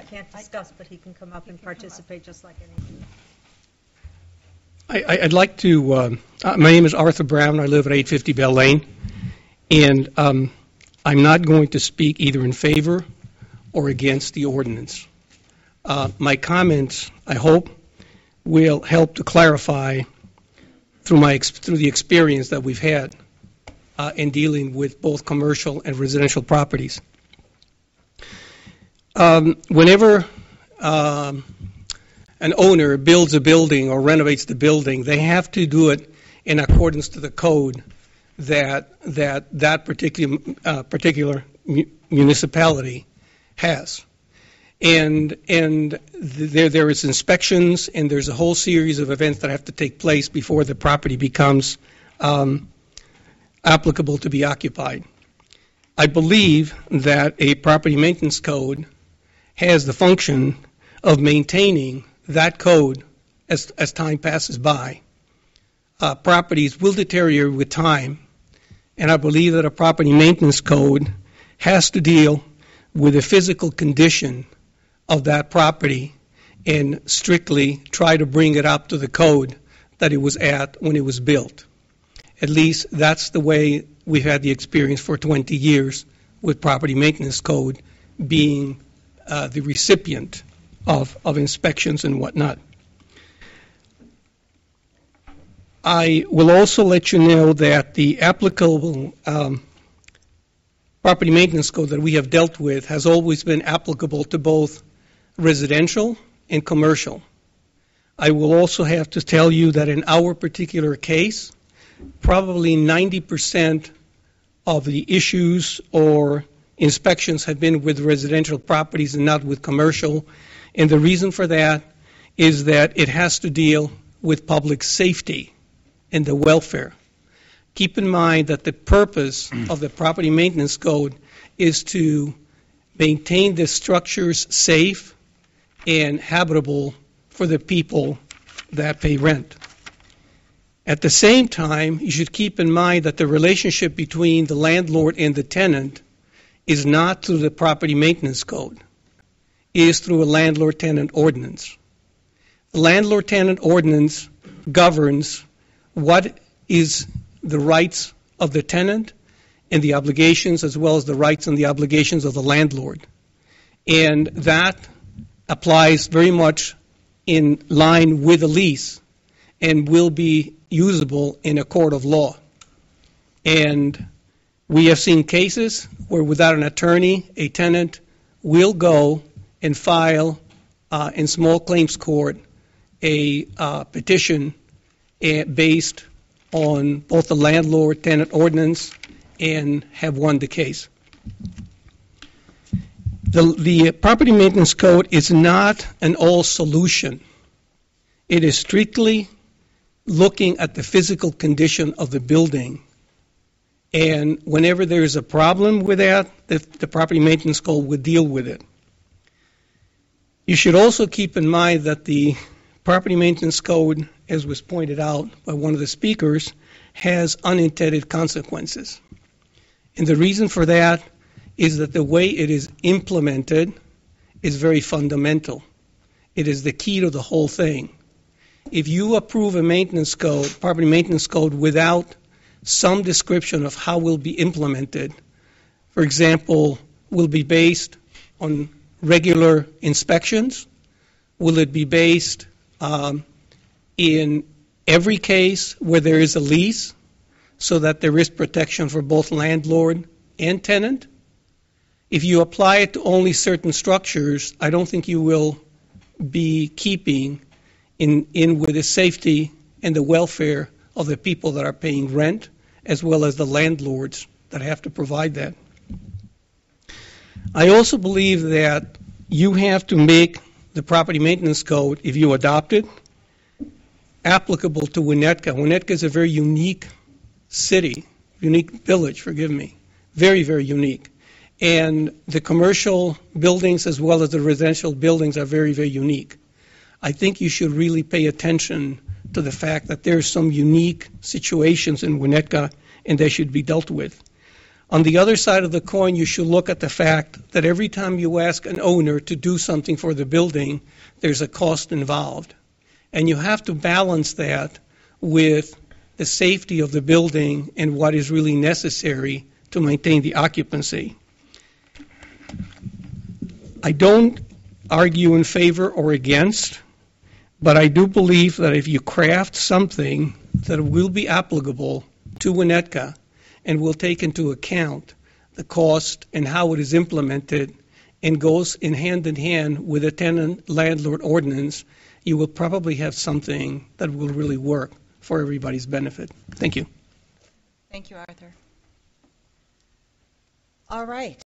Can't discuss, but he can come up and participate just like anyone. I'd like to, my name is Arthur Braun. I live at 850 Bell Lane, and I'm not going to speak either in favor or against the ordinance. My comments, I hope, will help to clarify through the experience that we've had in dealing with both commercial and residential properties. Whenever an owner builds a building or renovates the building, they have to do it in accordance to the code that particular municipality has. And there is inspections, and there's a whole series of events that have to take place before the property becomes applicable to be occupied. I believe that a property maintenance code has the function of maintaining that code as time passes by. Properties will deteriorate with time, and I believe that a property maintenance code has to deal with the physical condition of that property and strictly try to bring it up to the code that it was at when it was built. At least that's the way we've had the experience for 20 years with property maintenance code being the recipient of inspections and whatnot. I will also let you know that the applicable property maintenance code that we have dealt with has always been applicable to both residential and commercial. I will also have to tell you that in our particular case, probably 90% of the issues or inspections have been with residential properties and not with commercial, and the reason for that is that it has to deal with public safety and the welfare. Keep in mind that the purpose of the property maintenance code is to maintain the structures safe and habitable for the people that pay rent. At the same time, you should keep in mind that the relationship between the landlord and the tenant is not through the property maintenance code. It is through a landlord-tenant ordinance. The landlord-tenant ordinance governs what is the rights of the tenant and the obligations, as well as the rights and the obligations of the landlord. And that applies very much in line with a lease and will be usable in a court of law. And we have seen cases where without an attorney, a tenant will go and file in small claims court a petition based on both the landlord-tenant ordinance and have won the case. The property maintenance code is not an all solution. It is strictly looking at the physical condition of the building. And whenever there is a problem with that, the property maintenance code would deal with it. You should also keep in mind that the property maintenance code, as was pointed out by one of the speakers, has unintended consequences. And the reason for that is that the way it is implemented is very fundamental. It is the key to the whole thing. If you approve a maintenance code, property maintenance code, without some description of how it will be implemented, for example, will be based on regular inspections? Will it be based in every case where there is a lease so that there is protection for both landlord and tenant? If you apply it to only certain structures, I don't think you will be keeping in with the safety and the welfare of the people that are paying rent, as well as the landlords that have to provide that. I also believe that you have to make the property maintenance code, if you adopt it, applicable to Winnetka. Winnetka is a very unique city, unique village, forgive me, very, very unique. And the commercial buildings as well as the residential buildings are very, very unique. I think you should really pay attention to the fact that there are some unique situations in Winnetka and they should be dealt with. On the other side of the coin, you should look at the fact that every time you ask an owner to do something for the building, there's a cost involved. And you have to balance that with the safety of the building and what is really necessary to maintain the occupancy. I don't argue in favor or against, but I do believe that if you craft something that will be applicable to Winnetka and will take into account the cost and how it is implemented and goes in hand with a tenant landlord ordinance, you will probably have something that will really work for everybody's benefit. Thank you. Thank you, Arthur. All right.